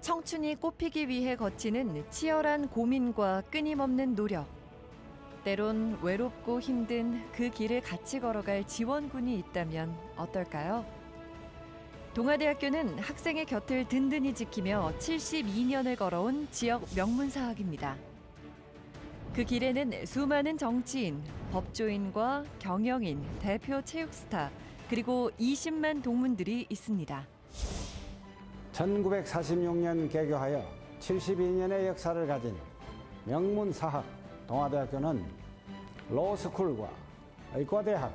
청춘이 꽃피기 위해 거치는 치열한 고민과 끊임없는 노력. 때론 외롭고 힘든 그 길을 같이 걸어갈 지원군이 있다면 어떨까요? 동아대학교는 학생의 곁을 든든히 지키며 72년을 걸어온 지역 명문사학입니다. 그 길에는 수많은 정치인, 법조인과 경영인, 대표 체육스타, 그리고 20만 동문들이 있습니다. 1946년 개교하여 72년의 역사를 가진 명문사학 동아대학교는 로스쿨과 의과대학,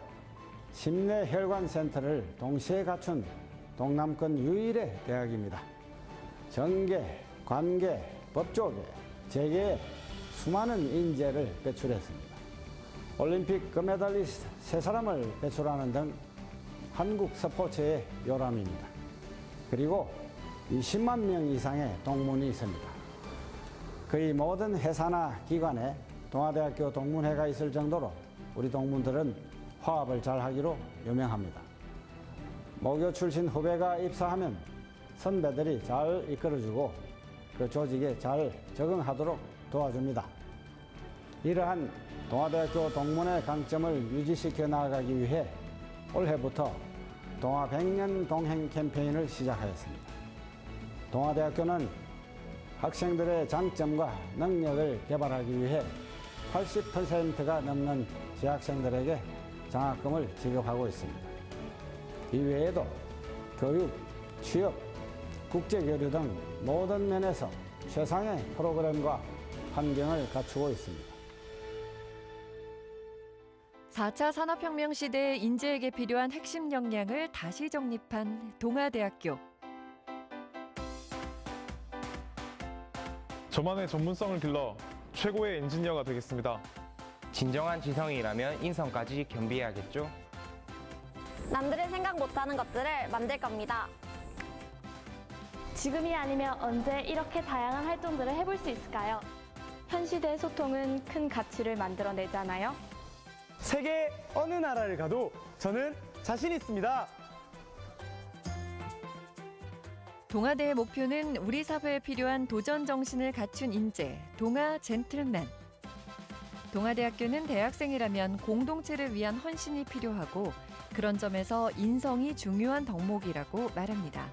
심내혈관센터를 동시에 갖춘 동남권 유일의 대학입니다. 정계, 관계, 법조계, 재계에 수많은 인재를 배출했습니다. 올림픽 금메달리스트 3사람을 배출하는 등 한국 스포츠의 요람입니다. 그리고 20만 명 이상의 동문이 있습니다. 거의 모든 회사나 기관에 동아대학교 동문회가 있을 정도로 우리 동문들은 화합을 잘 하기로 유명합니다. 모교 출신 후배가 입사하면 선배들이 잘 이끌어주고 그 조직에 잘 적응하도록 도와줍니다. 이러한 동아대학교 동문회 강점을 유지시켜 나아가기 위해 올해부터 동아 100년 동행 캠페인을 시작하였습니다. 동아대학교는 학생들의 장점과 능력을 개발하기 위해 80%가 넘는 재학생들에게 장학금을 지급하고 있습니다. 이외에도 교육, 취업, 국제교류 등 모든 면에서 최상의 프로그램과 환경을 갖추고 있습니다. 4차 산업혁명 시대의 인재에게 필요한 핵심 역량을 다시 정립한 동아대학교. 저만의 전문성을 길러 최고의 엔지니어가 되겠습니다. 진정한 지성이라면 인성까지 겸비해야겠죠? 남들이 생각 못하는 것들을 만들 겁니다. 지금이 아니면 언제 이렇게 다양한 활동들을 해볼 수 있을까요? 현 시대의 소통은 큰 가치를 만들어내잖아요. 세계 어느 나라를 가도 저는 자신 있습니다. 동아대의 목표는 우리 사회에 필요한 도전 정신을 갖춘 인재, 동아 젠틀맨. 동아대학교는 대학생이라면 공동체를 위한 헌신이 필요하고 그런 점에서 인성이 중요한 덕목이라고 말합니다.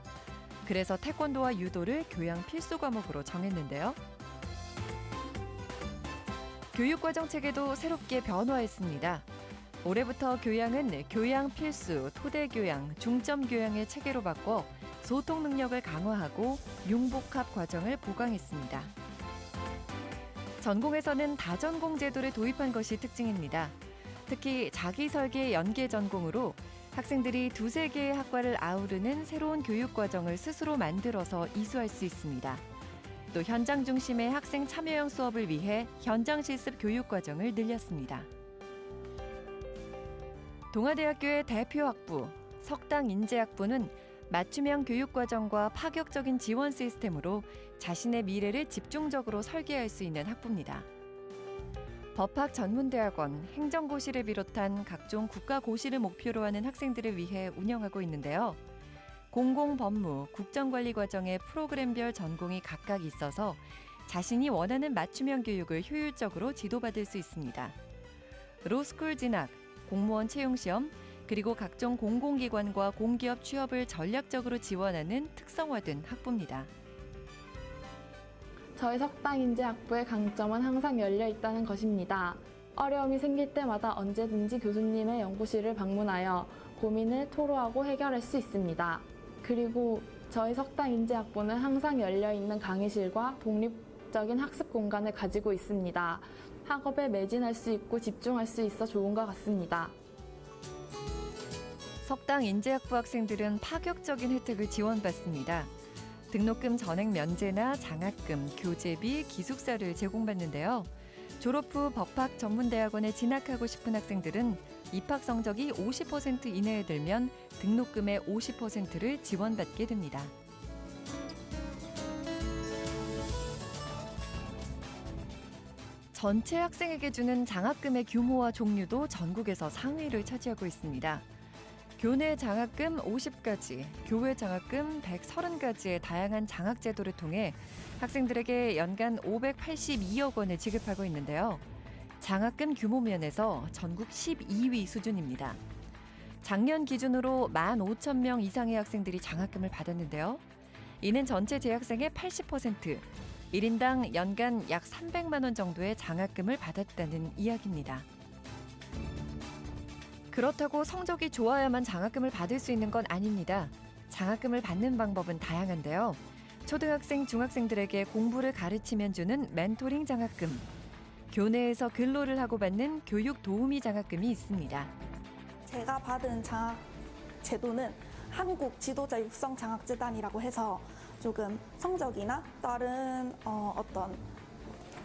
그래서 태권도와 유도를 교양 필수 과목으로 정했는데요. 교육과정 체계도 새롭게 변화했습니다. 올해부터 교양은 교양 필수, 토대 교양, 중점 교양의 체계로 바꿔 소통 능력을 강화하고 융복합 과정을 보강했습니다. 전공에서는 다전공 제도를 도입한 것이 특징입니다. 특히 자기설계 연계 전공으로 학생들이 두세 개의 학과를 아우르는 새로운 교육 과정을 스스로 만들어서 이수할 수 있습니다. 또 현장 중심의 학생 참여형 수업을 위해 현장 실습 교육 과정을 늘렸습니다. 동아대학교의 대표 학부, 석당 인재학부는 맞춤형 교육 과정과 파격적인 지원 시스템으로 자신의 미래를 집중적으로 설계할 수 있는 학부입니다. 법학 전문대학원, 행정고시를 비롯한 각종 국가고시를 목표로 하는 학생들을 위해 운영하고 있는데요. 공공법무, 국정관리 과정의 프로그램별 전공이 각각 있어서 자신이 원하는 맞춤형 교육을 효율적으로 지도받을 수 있습니다. 로스쿨 진학, 공무원 채용시험, 그리고 각종 공공기관과 공기업 취업을 전략적으로 지원하는 특성화된 학부입니다. 저희 석당인재학부의 강점은 항상 열려 있다는 것입니다. 어려움이 생길 때마다 언제든지 교수님의 연구실을 방문하여 고민을 토로하고 해결할 수 있습니다. 그리고 저희 석당인재학부는 항상 열려 있는 강의실과 독립적인 학습 공간을 가지고 있습니다. 학업에 매진할 수 있고 집중할 수 있어 좋은 것 같습니다. 석당 인재학부 학생들은 파격적인 혜택을 지원받습니다. 등록금 전액 면제나 장학금, 교재비, 기숙사를 제공받는데요. 졸업 후 법학 전문대학원에 진학하고 싶은 학생들은 입학 성적이 50% 이내에 들면 등록금의 50%를 지원받게 됩니다. 전체 학생에게 주는 장학금의 규모와 종류도 전국에서 상위를 차지하고 있습니다. 교내 장학금 50가지, 교외 장학금 130가지의 다양한 장학 제도를 통해 학생들에게 연간 582억 원을 지급하고 있는데요. 장학금 규모 면에서 전국 12위 수준입니다. 작년 기준으로 15,000명 이상의 학생들이 장학금을 받았는데요. 이는 전체 재학생의 80%, 1인당 연간 약 300만 원 정도의 장학금을 받았다는 이야기입니다. 그렇다고 성적이 좋아야만 장학금을 받을 수 있는 건 아닙니다. 장학금을 받는 방법은 다양한데요. 초등학생, 중학생들에게 공부를 가르치면 주는 멘토링 장학금, 교내에서 근로를 하고 받는 교육 도우미 장학금이 있습니다. 제가 받은 장학 제도는 한국 지도자 육성 장학재단이라고 해서 조금 성적이나 다른 어떤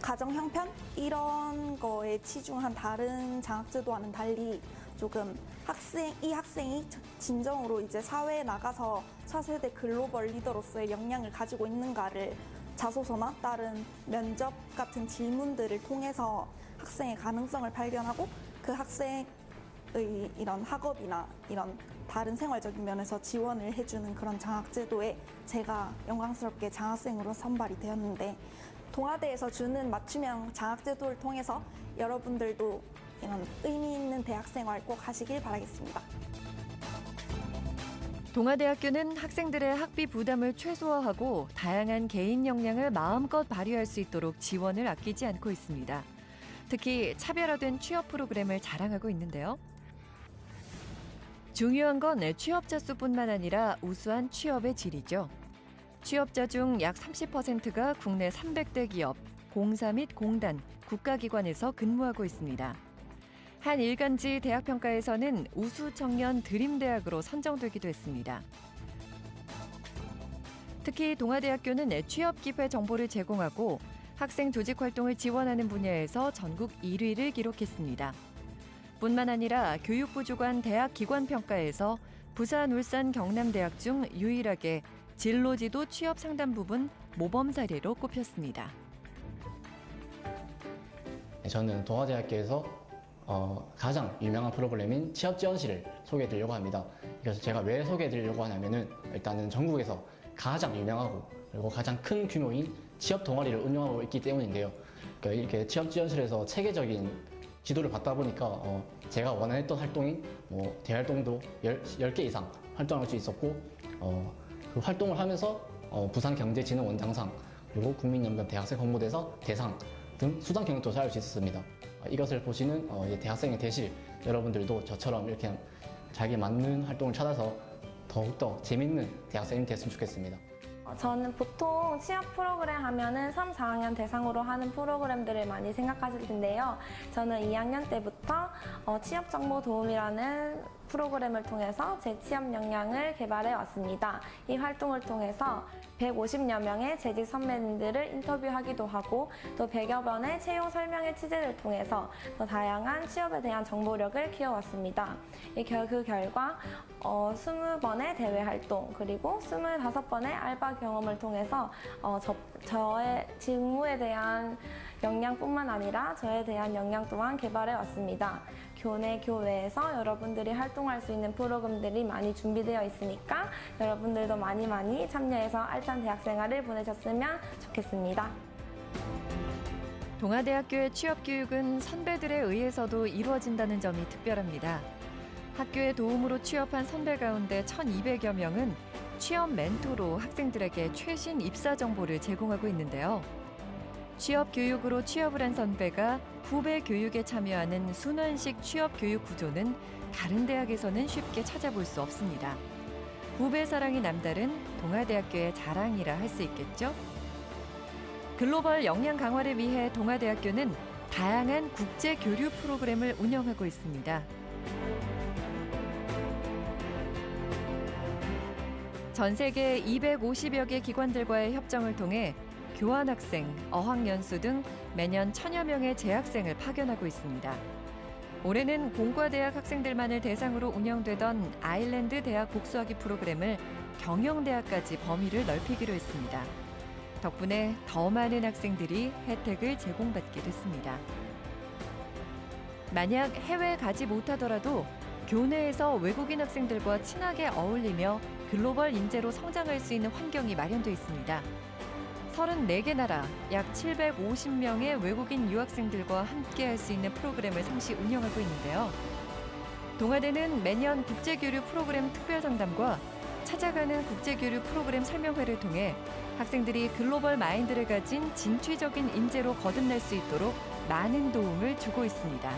가정 형편 이런 거에 치중한 다른 장학제도와는 달리 조금 이 학생이 진정으로 이제 사회에 나가서 차세대 글로벌 리더로서의 역량을 가지고 있는가를 자소서나 다른 면접 같은 질문들을 통해서 학생의 가능성을 발견하고 그 학생의 이런 학업이나 이런 다른 생활적인 면에서 지원을 해주는 그런 장학제도에 제가 영광스럽게 장학생으로 선발이 되었는데, 동아대에서 주는 맞춤형 장학제도를 통해서 여러분들도 이런 의미 있는 대학생활 꼭 하시길 바라겠습니다. 동아대학교는 학생들의 학비 부담을 최소화하고 다양한 개인 역량을 마음껏 발휘할 수 있도록 지원을 아끼지 않고 있습니다. 특히 차별화된 취업 프로그램을 자랑하고 있는데요. 중요한 건 취업자 수뿐만 아니라 우수한 취업의 질이죠. 취업자 중 약 30%가 국내 300대 기업, 공사 및 공단, 국가기관에서 근무하고 있습니다. 한 일간지 대학평가에서는 우수 청년 드림대학으로 선정되기도 했습니다. 특히 동아대학교는 취업기회 정보를 제공하고 학생 조직 활동을 지원하는 분야에서 전국 1위를 기록했습니다. 뿐만 아니라 교육부 주관 대학 기관 평가에서 부산, 울산, 경남대학 중 유일하게 진로지도 취업 상담 부분 모범 사례로 꼽혔습니다. 저는 동아대학교에서 가장 유명한 프로그램인 취업지원실을 소개해드리려고 합니다. 그래서 제가 왜 소개해드리려고 하냐면은 일단은 전국에서 가장 유명하고 그리고 가장 큰 규모인 취업 동아리를 운영하고 있기 때문인데요. 그러니까 이렇게 취업지원실에서 체계적인 지도를 받다 보니까 제가 원했던 활동인 대활동도 10개 이상 활동할 수 있었고 그 활동을 하면서 부산경제진흥원장상 그리고 국민연금 대학생 홍보대사 대상 등 수상 경력도 쌓을 수 있었습니다. 이것을 보시는 대학생이 되실 여러분들도 저처럼 이렇게 자기에 맞는 활동을 찾아서 더욱더 재밌는 대학생이 됐으면 좋겠습니다. 저는 보통 취업 프로그램 하면은 3, 4학년 대상으로 하는 프로그램들을 많이 생각하실 텐데요. 저는 2학년 때부터 취업 정보 도움이라는 프로그램을 통해서 제 취업 역량을 개발해 왔습니다. 이 활동을 통해서 150여 명의 재직 선배님들을 인터뷰하기도 하고 또 100여 번의 채용 설명회 취재를 통해서 더 다양한 취업에 대한 정보력을 키워왔습니다. 그 결과 20번의 대외 활동 그리고 25번의 알바 경험을 통해서 저의 직무에 대한 역량뿐만 아니라 저에 대한 역량 또한 개발해 왔습니다. 교내, 교외에서 여러분들이 활동할 수 있는 프로그램들이 많이 준비되어 있으니까 여러분들도 많이 참여해서 알찬 대학생활을 보내셨으면 좋겠습니다. 동아대학교의 취업교육은 선배들에 의해서도 이루어진다는 점이 특별합니다. 학교의 도움으로 취업한 선배 가운데 1,200여 명은 취업 멘토로 학생들에게 최신 입사 정보를 제공하고 있는데요. 취업 교육으로 취업을 한 선배가 후배 교육에 참여하는 순환식 취업 교육 구조는 다른 대학에서는 쉽게 찾아볼 수 없습니다. 후배 사랑이 남다른 동아대학교의 자랑이라 할 수 있겠죠? 글로벌 역량 강화를 위해 동아대학교는 다양한 국제 교류 프로그램을 운영하고 있습니다. 전 세계 250여 개 기관들과의 협정을 통해 교환학생, 어학연수 등 매년 1,000여 명의 재학생을 파견하고 있습니다. 올해는 공과대학 학생들만을 대상으로 운영되던 아일랜드 대학 복수하기 프로그램을 경영대학까지 범위를 넓히기로 했습니다. 덕분에 더 많은 학생들이 혜택을 제공받게 됐습니다. 만약 해외에 가지 못하더라도 교내에서 외국인 학생들과 친하게 어울리며 글로벌 인재로 성장할 수 있는 환경이 마련돼 있습니다. 34개 나라 약 750명의 외국인 유학생들과 함께할 수 있는 프로그램을 상시 운영하고 있는데요. 동아대는 매년 국제교류 프로그램 특별상담과 찾아가는 국제교류 프로그램 설명회를 통해 학생들이 글로벌 마인드를 가진 진취적인 인재로 거듭날 수 있도록 많은 도움을 주고 있습니다.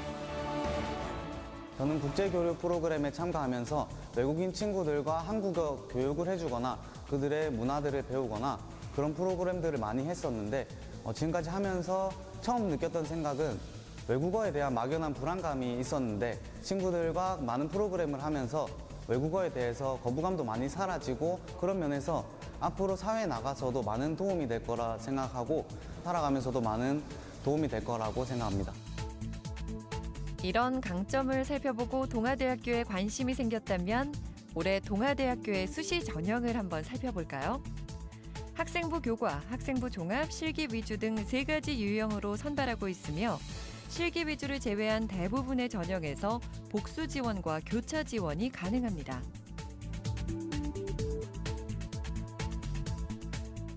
저는 국제교류 프로그램에 참가하면서 외국인 친구들과 한국어 교육을 해주거나 그들의 문화들을 배우거나 그런 프로그램들을 많이 했었는데 지금까지 하면서 처음 느꼈던 생각은 외국어에 대한 막연한 불안감이 있었는데 친구들과 많은 프로그램을 하면서 외국어에 대해서 거부감도 많이 사라지고 그런 면에서 앞으로 사회에 나가서도 많은 도움이 될 거라 생각하고 살아가면서도 많은 도움이 될 거라고 생각합니다. 이런 강점을 살펴보고 동아대학교에 관심이 생겼다면 올해 동아대학교의 수시 전형을 한번 살펴볼까요? 학생부 교과, 학생부 종합, 실기 위주 등 3가지 유형으로 선발하고 있으며 실기 위주를 제외한 대부분의 전형에서 복수 지원과 교차 지원이 가능합니다.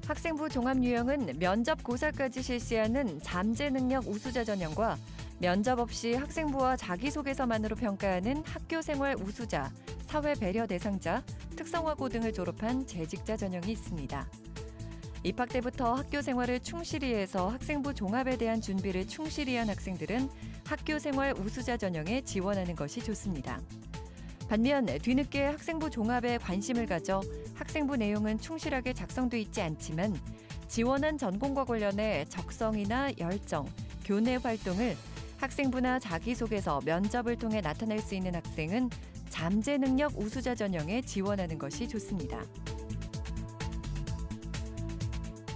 학생부 종합 유형은 면접 고사까지 실시하는 잠재 능력 우수자 전형과 면접 없이 학생부와 자기소개서만으로 평가하는 학교생활 우수자, 사회 배려 대상자, 특성화고 등을 졸업한 재직자 전형이 있습니다. 입학 때부터 학교 생활을 충실히 해서 학생부 종합에 대한 준비를 충실히 한 학생들은 학교 생활 우수자 전형에 지원하는 것이 좋습니다. 반면 뒤늦게 학생부 종합에 관심을 가져 학생부 내용은 충실하게 작성돼 있지 않지만 지원한 전공과 관련해 적성이나 열정, 교내 활동을 학생부나 자기소개서, 면접을 통해 나타낼 수 있는 학생은 잠재 능력 우수자 전형에 지원하는 것이 좋습니다.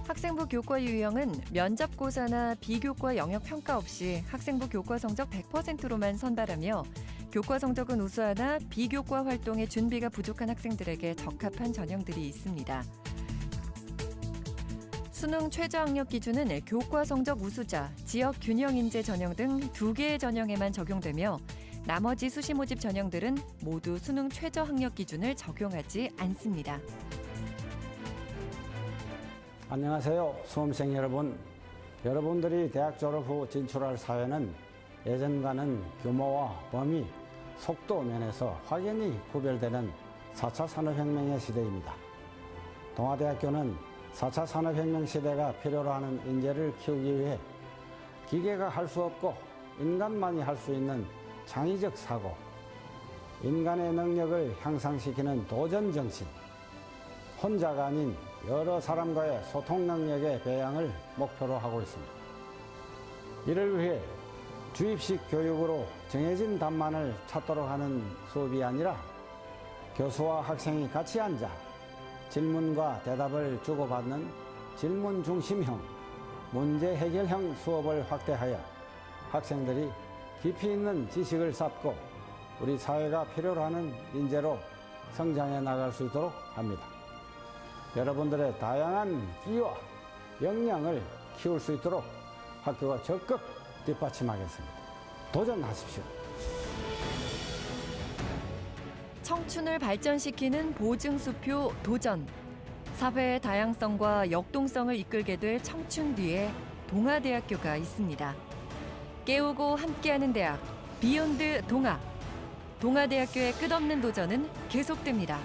학생부 교과 유형은 면접고사나 비교과 영역 평가 없이 학생부 교과 성적 100%로만 선발하며 교과 성적은 우수하나 비교과 활동에 준비가 부족한 학생들에게 적합한 전형들이 있습니다. 수능 최저 학력 기준은 교과 성적 우수자, 지역 균형 인재 전형 등 2개의 전형에만 적용되며 나머지 수시 모집 전형들은 모두 수능 최저 학력 기준을 적용하지 않습니다. 안녕하세요. 수험생 여러분. 여러분들이 대학 졸업 후 진출할 사회는 예전과는 규모와 범위, 속도 면에서 확연히 구별되는 4차 산업혁명의 시대입니다. 동아대학교는 4차 산업혁명 시대가 필요로 하는 인재를 키우기 위해 기계가 할 수 없고 인간만이 할 수 있는 창의적 사고, 인간의 능력을 향상시키는 도전 정신, 혼자가 아닌 여러 사람과의 소통 능력의 배양을 목표로 하고 있습니다. 이를 위해 주입식 교육으로 정해진 답만을 찾도록 하는 수업이 아니라 교수와 학생이 같이 앉아 질문과 대답을 주고받는 질문 중심형, 문제 해결형 수업을 확대하여 학생들이 깊이 있는 지식을 쌓고 우리 사회가 필요로 하는 인재로 성장해 나갈 수 있도록 합니다. 여러분들의 다양한 끼와 역량을 키울 수 있도록 학교가 적극 뒷받침하겠습니다. 도전하십시오. 청춘을 발전시키는 보증수표 도전. 사회의 다양성과 역동성을 이끌게 될 청춘 뒤에 동아대학교가 있습니다. 깨우고 함께하는 대학, 비욘드 동아. 동아대학교의 끝없는 도전은 계속됩니다.